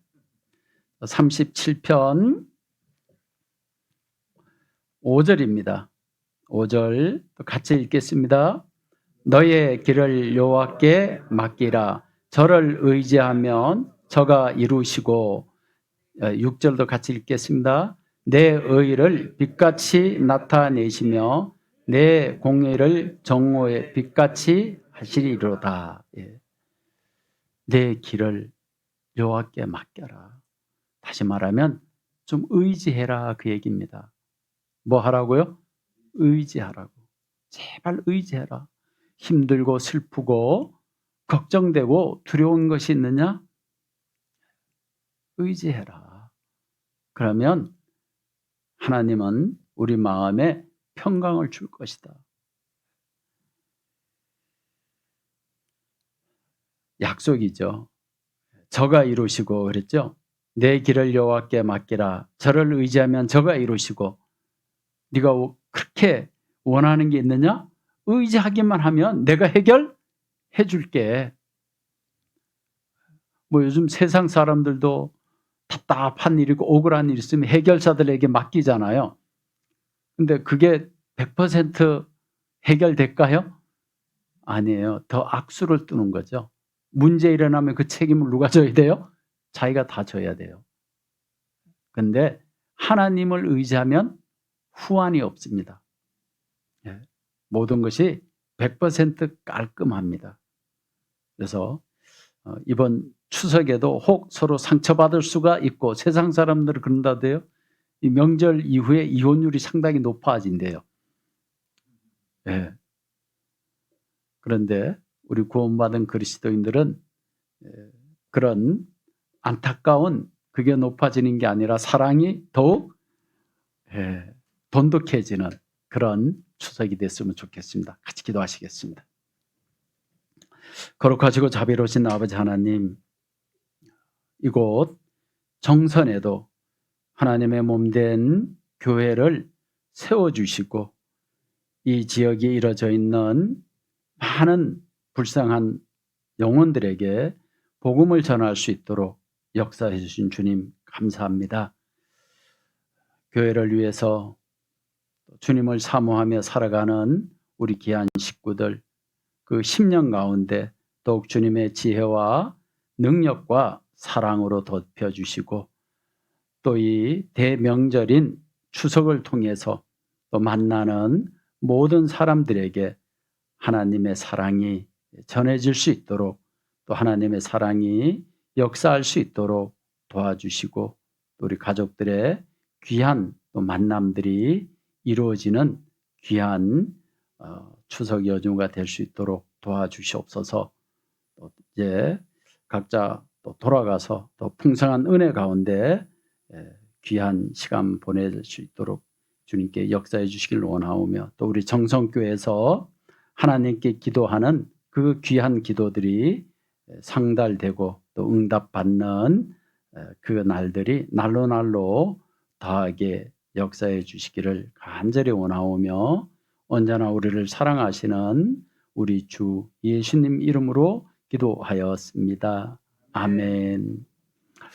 37편 5절입니다. 5절 같이 읽겠습니다. 너의 길을 여호와께 맡기라. 저를 의지하면 저가 이루시고, 6절도 같이 읽겠습니다. 내 의를 빛같이 나타내시며 내 공의를 정오의 빛같이 하시리로다. 예. 내 길을 여호와께 맡겨라. 다시 말하면 좀 의지해라, 그 얘기입니다. 뭐 하라고요? 의지하라고. 제발 의지해라. 힘들고 슬프고 걱정되고 두려운 것이 있느냐? 의지해라. 그러면 하나님은 우리 마음에 평강을 줄 것이다. 약속이죠. 저가 이루시고 그랬죠. 내 길을 여호와께 맡기라. 저를 의지하면 저가 이루시고. 네가 그렇게 원하는 게 있느냐? 의지하기만 하면 내가 해결해 줄게. 뭐 요즘 세상 사람들도 답답한 일이고 억울한 일 있으면 해결사들에게 맡기잖아요. 근데 그게 100% 해결될까요? 아니에요. 더 악수를 뜨는 거죠. 문제 일어나면 그 책임을 누가 져야 돼요? 자기가 다 져야 돼요. 근데 하나님을 의지하면 후환이 없습니다. 예. 모든 것이 100% 깔끔합니다. 그래서 이번 추석에도 혹 서로 상처받을 수가 있고, 세상 사람들은 그런다대요. 이 명절 이후에 이혼율이 상당히 높아진대요. 예. 그런데 우리 구원받은 그리스도인들은 그런 안타까운 그게 높아지는 게 아니라 사랑이 더욱 돈독해지는 그런 추석이 됐으면 좋겠습니다. 같이 기도하시겠습니다. 거룩하시고 자비로우신 아버지 하나님, 이곳 정선에도 하나님의 몸된 교회를 세워주시고 이 지역에 이루어져 있는 많은 불쌍한 영혼들에게 복음을 전할 수 있도록 역사해 주신 주님 감사합니다. 교회를 위해서 주님을 사모하며 살아가는 우리 귀한 식구들, 그 10년 가운데 더욱 주님의 지혜와 능력과 사랑으로 덮여주시고, 또 이 대명절인 추석을 통해서 또 만나는 모든 사람들에게 하나님의 사랑이 전해질 수 있도록, 또 하나님의 사랑이 역사할 수 있도록 도와주시고, 또 우리 가족들의 귀한 또 만남들이 이루어지는 귀한 추석 연휴가 될 수 있도록 도와주시옵소서. 또 이제 각자 또 돌아가서 또 풍성한 은혜 가운데 귀한 시간 보낼 수 있도록 주님께 역사해 주시길 원하오며, 또 우리 정성교회에서 하나님께 기도하는 그 귀한 기도들이 상달되고 또 응답받는 그 날들이 날로 날로 더하게 역사해 주시기를 간절히 원하오며, 언제나 우리를 사랑하시는 우리 주 예수님 이름으로 기도하였습니다. 아멘.